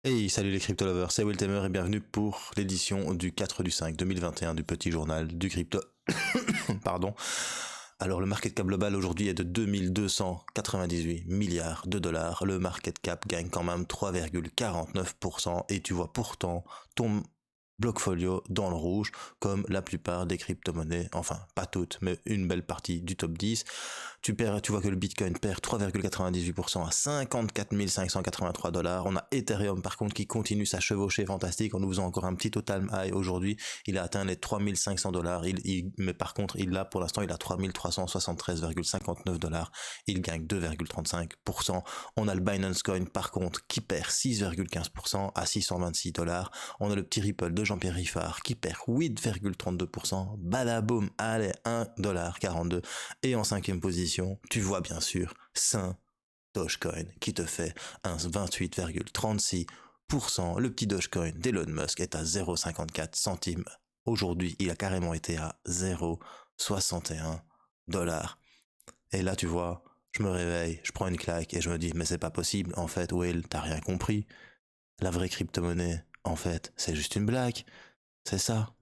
Hey, salut les crypto lovers, c'est Will Tamer et bienvenue pour l'édition du 4 du 5 2021 du petit journal du crypto. Pardon. Alors le market cap global aujourd'hui est de 2298 milliards de dollars. Le market cap gagne quand même 3,49% et tu vois pourtant ton Blockfolio dans le rouge, comme la plupart des crypto-monnaies, enfin pas toutes, mais une belle partie du top 10. Tu vois que le Bitcoin perd 3,98% à 54 583 dollars. On a Ethereum par contre qui continue sa chevauchée fantastique en nous faisant encore un petit total high aujourd'hui. Il a atteint les 3500 dollars. Mais par contre, pour l'instant, il a 3373,59 dollars. Il gagne 2,35%. On a le Binance Coin par contre qui perd 6,15% à 626 dollars. On a le petit Ripple de Jean-Pierre Riffard qui perd 8,32%. Badaboum, allez, 1,42$. Et en cinquième position, tu vois bien sûr Saint Dogecoin qui te fait un 28,36%. Le petit Dogecoin d'Elon Musk est à 0,54 centimes. Aujourd'hui, il a carrément été à 0,61 dollars. Et là, tu vois, je me réveille, je prends une claque et je me dis, mais c'est pas possible. En fait, Will, t'as rien compris. La vraie crypto-monnaie, en fait, c'est juste une blague. C'est ça.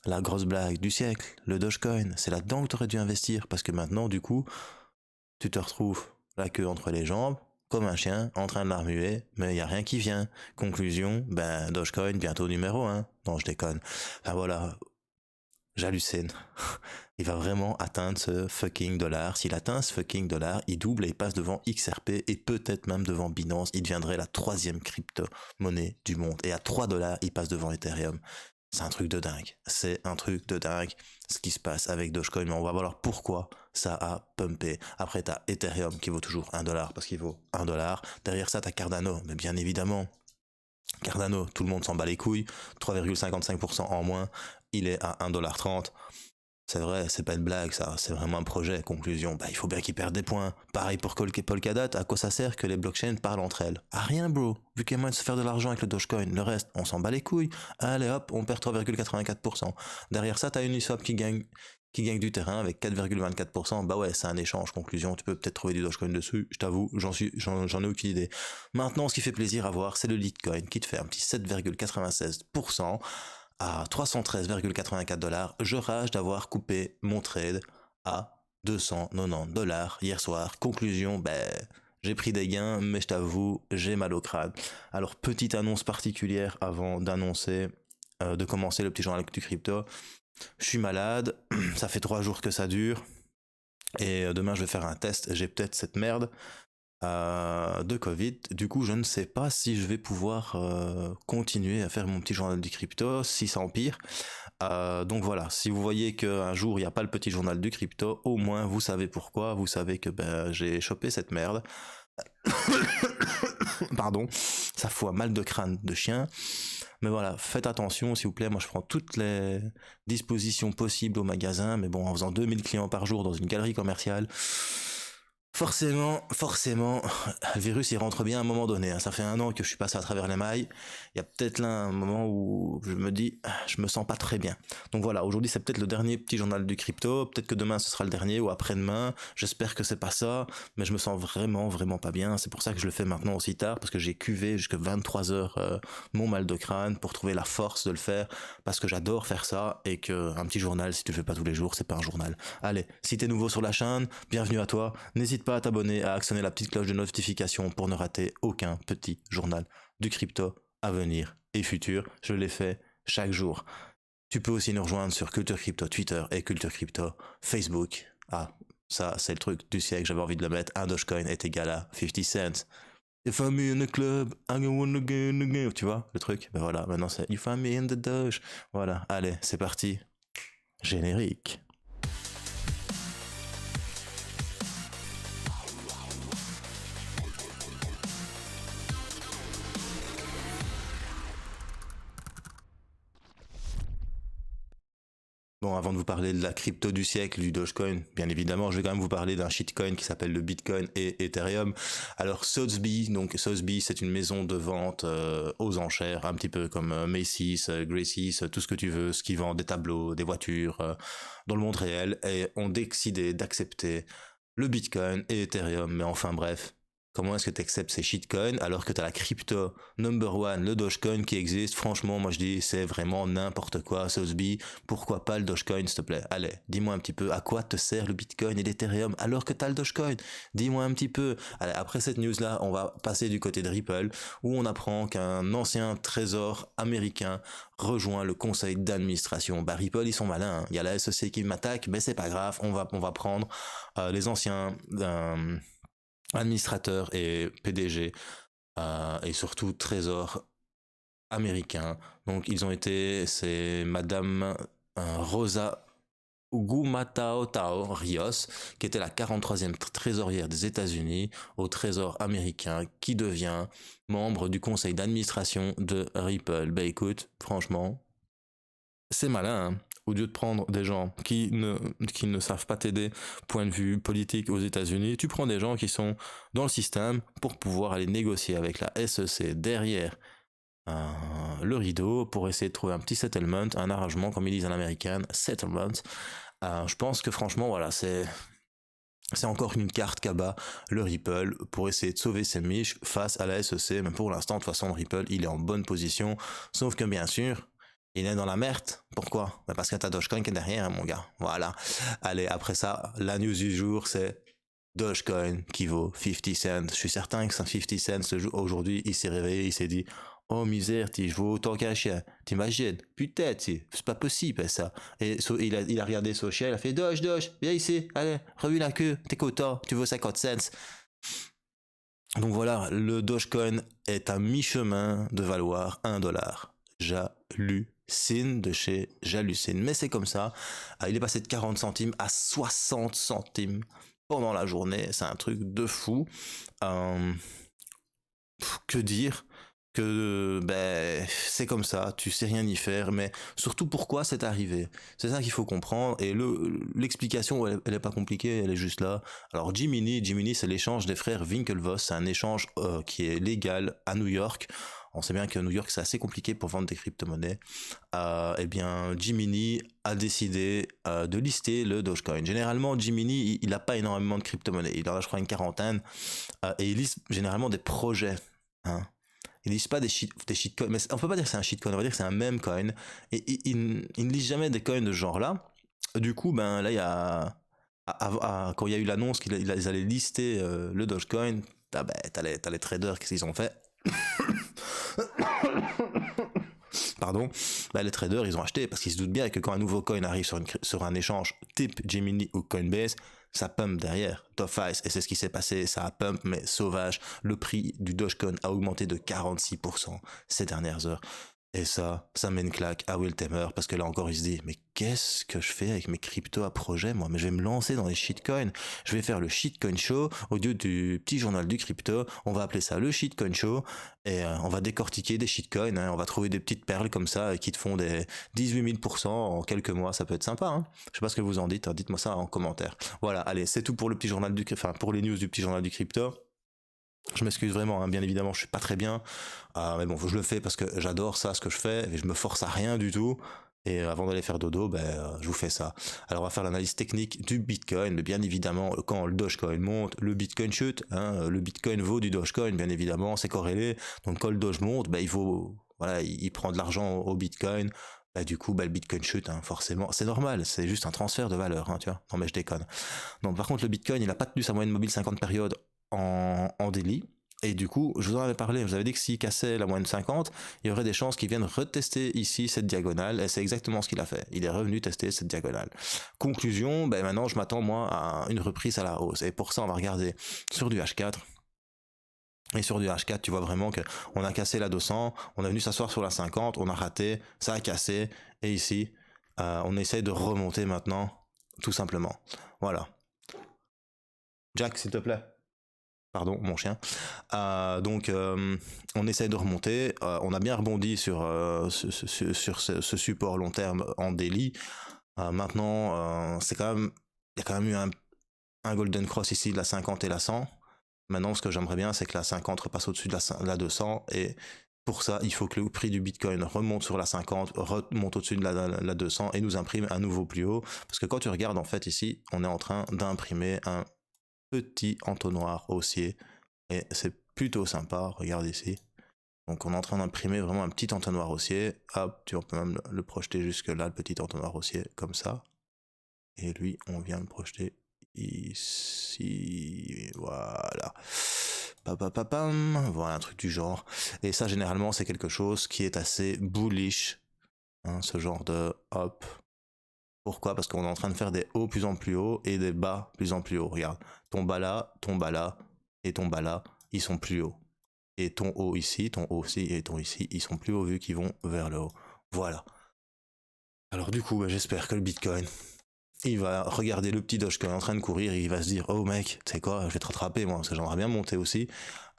La grosse blague du siècle, le Dogecoin, c'est là-dedans que tu aurais dû investir parce que maintenant, du coup, tu te retrouves la queue entre les jambes, comme un chien, en train de la remuer, mais il n'y a rien qui vient. Conclusion, ben, Dogecoin bientôt numéro 1. Non, je déconne. Enfin voilà, j'hallucine. Il va vraiment atteindre ce fucking dollar. S'il atteint ce fucking dollar, il double et il passe devant XRP et peut-être même devant Binance. Il deviendrait la troisième crypto-monnaie du monde. Et à 3 dollars, il passe devant Ethereum. C'est un truc de dingue. C'est un truc de dingue ce qui se passe avec Dogecoin. Mais on va voir pourquoi ça a pumpé. Après, t'as Ethereum qui vaut toujours 1 dollar parce qu'il vaut 1 dollar. Derrière ça, t'as Cardano. Mais bien évidemment, Cardano, tout le monde s'en bat les couilles. 3,55% en moins. Il est à 1,30$. C'est vrai, c'est pas une blague ça, c'est vraiment un projet. Conclusion, bah il faut bien qu'ils perdent des points. Pareil pour Polkadot, à quoi ça sert que les blockchains parlent entre elles? À rien bro, vu qu'il y a moyen de se faire de l'argent avec le Dogecoin, le reste, on s'en bat les couilles. Allez hop, on perd 3,84%. Derrière ça, t'as Uniswap qui gagne du terrain avec 4,24%. Bah ouais, c'est un échange. Conclusion, tu peux peut-être trouver du Dogecoin dessus, je t'avoue, j'en ai aucune idée. Maintenant, ce qui fait plaisir à voir, c'est le Litecoin qui te fait un petit 7,96% à 313,84 dollars. Je rage d'avoir coupé mon trade à 290 dollars hier soir. Conclusion, ben, j'ai pris des gains, mais je t'avoue, j'ai mal au crâne. Alors, petite annonce particulière avant d'annoncer, de commencer le petit journal du crypto. Je suis malade, ça fait 3 jours que ça dure, et demain je vais faire un test. J'ai peut-être cette merde de Covid. Du coup, je ne sais pas si je vais pouvoir continuer à faire mon petit journal du crypto, si ça empire. Donc voilà, si vous voyez qu'un jour il n'y a pas le petit journal du crypto, au moins vous savez pourquoi, vous savez que ben, j'ai chopé cette merde. Pardon, ça fout un mal de crâne de chien. Mais voilà, faites attention s'il vous plaît, moi je prends toutes les dispositions possibles au magasin, mais bon, en faisant 2000 clients par jour dans une galerie commerciale, forcément, le virus il rentre bien à un moment donné, hein. Ça fait 1 an que je suis passé à travers les mailles. Il y a peut-être là un moment où je me dis, je me sens pas très bien. Donc voilà, aujourd'hui c'est peut-être le dernier petit journal du crypto. Peut-être que demain ce sera le dernier ou après-demain. J'espère que c'est pas ça, mais je me sens vraiment pas bien. C'est pour ça que je le fais maintenant aussi tard, parce que j'ai cuvé jusqu'à 23 heures mon mal de crâne pour trouver la force de le faire, parce que j'adore faire ça et que un petit journal, si tu le fais pas tous les jours, c'est pas un journal. Allez, si t'es nouveau sur la chaîne, bienvenue à toi. N'hésite pas à t'abonner, à actionner la petite cloche de notification pour ne rater aucun petit journal du crypto à venir et futur. Je l'ai fait chaque jour. Tu peux aussi nous rejoindre sur Culture Crypto Twitter et Culture Crypto Facebook. Ah, ça c'est le truc du siècle, j'avais envie de le mettre. Un Dogecoin est égal à 50 cents. If I'm in the club, I'm gonna again. Tu vois le truc? Ben voilà, maintenant c'est If I'm in the Doge. Voilà, allez, c'est parti. Générique. Bon, avant de vous parler de la crypto du siècle, du Dogecoin, bien évidemment, je vais quand même vous parler d'un shitcoin qui s'appelle le Bitcoin et Ethereum. Alors Sotheby's, c'est une maison de vente aux enchères, un petit peu comme Macy's, Gracie's, tout ce que tu veux, ce qui vend des tableaux, des voitures dans le monde réel, et ont décidé d'accepter le Bitcoin et Ethereum. Mais enfin bref, Comment est-ce que tu acceptes ces shitcoins alors que tu as la crypto number one, le Dogecoin qui existe? Franchement, moi je dis, c'est vraiment n'importe quoi, Sotheby. Pourquoi pas le Dogecoin, s'il te plaît? Allez, dis-moi un petit peu à quoi te sert le Bitcoin et l'Ethereum alors que tu as le Dogecoin? Dis-moi un petit peu. Allez, après cette news-là, on va passer du côté de Ripple où on apprend qu'un ancien trésor américain rejoint le conseil d'administration. Bah Ripple, ils sont malins, hein. Il y a la SEC qui m'attaque, mais c'est pas grave, on va prendre les anciens administrateurs et PDG et surtout trésor américain. Donc ils ont été, c'est Madame Rosa Tao Rios, qui était la 43e trésorière des États-Unis au Trésor américain, qui devient membre du conseil d'administration de Ripple. Bah écoute, franchement, c'est malin, hein. Au lieu de prendre des gens qui ne savent pas t'aider, point de vue politique aux États-Unis, tu prends des gens qui sont dans le système pour pouvoir aller négocier avec la SEC derrière le rideau pour essayer de trouver un petit settlement, un arrangement, comme ils disent en américain, settlement. Je pense que franchement, voilà, c'est encore une carte qu'abat le Ripple pour essayer de sauver ses miches face à la SEC. Mais pour l'instant, de toute façon, Ripple, il est en bonne position. Sauf que bien sûr, il est dans la merde. Pourquoi? Parce que t'as Dogecoin qui est derrière, mon gars. Voilà. Allez, après ça, la news du jour, c'est Dogecoin qui vaut 50 cents. Je suis certain que c'est 50 cents aujourd'hui. Il s'est réveillé, il s'est dit, oh misère, je vaux autant qu'un chien. T'imagines? Putain, c'est pas possible ça. Et il a regardé son chien, il a fait Doge, viens ici, allez, revis la queue, t'es content, tu vaux 50 cents. Donc voilà, le Dogecoin est à mi-chemin de valoir 1 dollar. J'hallucine de chez j'hallucine. Mais c'est comme ça. Il est passé de 40 centimes à 60 centimes pendant la journée. C'est un truc de fou. Que dire? Que c'est comme ça, tu sais rien y faire, mais surtout pourquoi c'est arrivé. C'est ça qu'il faut comprendre, et l'explication, elle est pas compliquée, elle est juste là. Alors Gemini, c'est l'échange des frères Winklevoss, c'est un échange qui est légal à New York. On sait bien que New York, c'est assez compliqué pour vendre des crypto-monnaies. Eh bien, Gemini a décidé de lister le Dogecoin. Généralement, Gemini, il n'a pas énormément de crypto-monnaies. Il en a, je crois, une quarantaine. Et il liste généralement des projets. Hein. Ils lisent pas des shitcoins, mais on peut pas dire que c'est un shitcoin, on va dire que c'est un meme coin. Et ils ne lisent jamais des coins de ce genre-là. Du coup, ben là, il y a quand il y a eu l'annonce qu'ils allaient lister le Dogecoin, t'as les traders, qu'est-ce qu'ils ont fait? Pardon, les traders ils ont acheté parce qu'ils se doutent bien que quand un nouveau coin arrive sur un échange type Gemini ou Coinbase, ça pump derrière, d'office, et c'est ce qui s'est passé, ça a pump mais sauvage. Le prix du Dogecoin a augmenté de 46% ces dernières heures. Et ça met une claque à Will Temer, parce que là encore il se dit, mais qu'est-ce que je fais avec mes cryptos à projet, moi? Mais je vais me lancer dans les shitcoins, je vais faire le shitcoin show, au lieu du petit journal du crypto, on va appeler ça le shitcoin show, et on va décortiquer des shitcoins, hein, on va trouver des petites perles comme ça, qui te font des 18 000% en quelques mois, ça peut être sympa, hein. Je sais pas ce que vous en dites, hein, dites-moi ça en commentaire. Voilà, allez, c'est tout pour le petit journal pour les news du petit journal du crypto. Je m'excuse vraiment, hein, bien évidemment, je suis pas très bien, mais bon, je le fais parce que j'adore ça, ce que je fais, et je me force à rien du tout. Et avant d'aller faire dodo, je vous fais ça. Alors on va faire l'analyse technique du Bitcoin. Mais bien évidemment, quand le Dogecoin monte, le Bitcoin chute. Hein, le Bitcoin vaut du Dogecoin, bien évidemment, c'est corrélé. Donc quand le Doge monte, il vaut, voilà, il prend de l'argent au Bitcoin. Du coup, le Bitcoin chute, hein, forcément. C'est normal, c'est juste un transfert de valeur, hein, tu vois. Non mais je déconne. Donc par contre, le Bitcoin, il a pas tenu sa moyenne mobile 50 périodes en daily. Et du coup, je vous en avais parlé, je vous avais dit que s'il cassait la moyenne 50, il y aurait des chances qu'il vienne retester ici cette diagonale, et c'est exactement ce qu'il a fait. Il est revenu tester cette diagonale. Conclusion, maintenant je m'attends moi à une reprise à la hausse. Et pour ça, on va regarder sur du H4. Et sur du H4, tu vois vraiment que on a cassé la 200, on est venu s'asseoir sur la 50, on a raté, ça a cassé, et ici, on essaie de remonter maintenant, tout simplement. Voilà. Jack, s'il te plaît. Pardon, mon chien. Donc, on essaie de remonter. On a bien rebondi sur ce support long terme en daily. Maintenant, il y a quand même eu un golden cross ici de la 50 et la 100. Maintenant, ce que j'aimerais bien, c'est que la 50 repasse au-dessus de la 200. Et pour ça, il faut que le prix du Bitcoin remonte sur la 50, remonte au-dessus de la 200 et nous imprime un nouveau plus haut. Parce que quand tu regardes, en fait, ici, on est en train d'imprimer un petit entonnoir haussier et c'est plutôt sympa, regarde ici. Donc on est en train d'imprimer vraiment un petit entonnoir haussier, hop, tu peux même le projeter jusque là, le petit entonnoir haussier, comme ça. Et lui, on vient le projeter ici, voilà. Voilà, un truc du genre. Et ça, généralement, c'est quelque chose qui est assez bullish, hein, ce genre de hop. Pourquoi? Parce qu'on est en train de faire des hauts plus en plus hauts et des bas plus en plus hauts. Regarde, ton bas là et ton bas là, ils sont plus hauts. Et ton haut ici, ton haut ici et ton ici, ils sont plus hauts vu qu'ils vont vers le haut. Voilà. Alors du coup, j'espère que le Bitcoin, il va regarder le petit Dogecoin en train de courir et il va se dire, oh mec, tu sais quoi, je vais te rattraper moi, parce que j'aimerais bien monter aussi.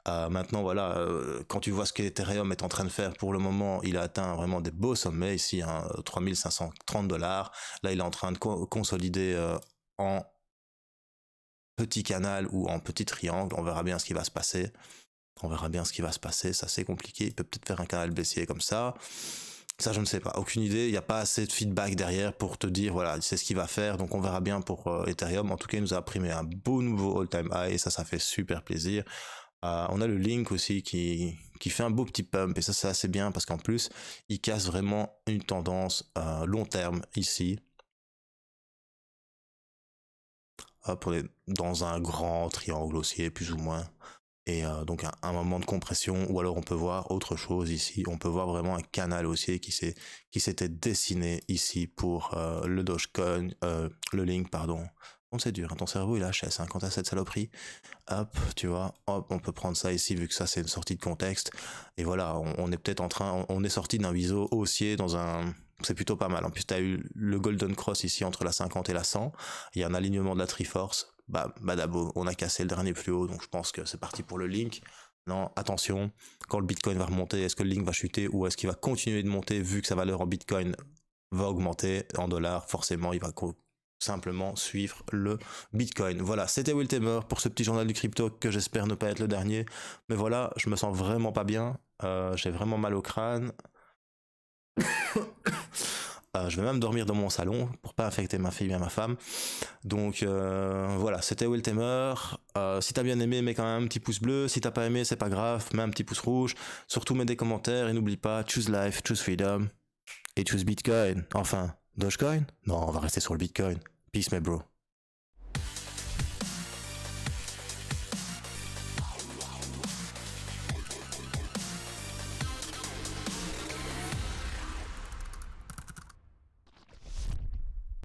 Maintenant, voilà, quand tu vois ce qu'Ethereum est en train de faire pour le moment, il a atteint vraiment des beaux sommets ici, hein, 3530 $. Là, il est en train de consolider en petit canal ou en petit triangle. On verra bien ce qui va se passer. On verra bien ce qui va se passer. Ça, c'est compliqué. Il peut peut-être faire un canal baissier comme ça. Ça, je ne sais pas. Aucune idée. Il n'y a pas assez de feedback derrière pour te dire, voilà, c'est ce qu'il va faire. Donc, on verra bien pour Ethereum. En tout cas, il nous a imprimé un beau nouveau all-time high et ça fait super plaisir. On a le Link aussi qui fait un beau petit pump et ça c'est assez bien parce qu'en plus il casse vraiment une tendance long terme ici. Hop, on est dans un grand triangle haussier plus ou moins et donc un moment de compression ou alors on peut voir autre chose ici. On peut voir vraiment un canal haussier qui s'était dessiné ici pour le Dogecoin, le Link pardon. Bon, c'est dur, hein, ton cerveau il HS hein, quand t'as cette saloperie. Hop, tu vois, hop, on peut prendre ça ici vu que ça c'est une sortie de contexte. Et voilà, on est peut-être en train, on est sorti d'un biseau haussier dans un... C'est plutôt pas mal. En plus, tu as eu le Golden Cross ici entre la 50 et la 100. Il y a un alignement de la Triforce. Bah, badabo, on a cassé le dernier plus haut, donc je pense que c'est parti pour le Link. Non, attention, quand le Bitcoin va remonter, est-ce que le Link va chuter ou est-ce qu'il va continuer de monter vu que sa valeur en Bitcoin va augmenter en dollars? Forcément, il va simplement suivre le Bitcoin. Voilà, c'était Will Tamer pour ce petit journal du crypto que j'espère ne pas être le dernier. Mais voilà, je me sens vraiment pas bien. J'ai vraiment mal au crâne. Je vais même dormir dans mon salon pour pas affecter ma fille et ma femme. Donc voilà, c'était Will Tamer. Si t'as bien aimé, mets quand même un petit pouce bleu. Si t'as pas aimé, c'est pas grave, mets un petit pouce rouge. Surtout mets des commentaires et n'oublie pas, choose life, choose freedom et choose Bitcoin. Enfin, Dogecoin? Non, on va rester sur le Bitcoin. Peace, my bro.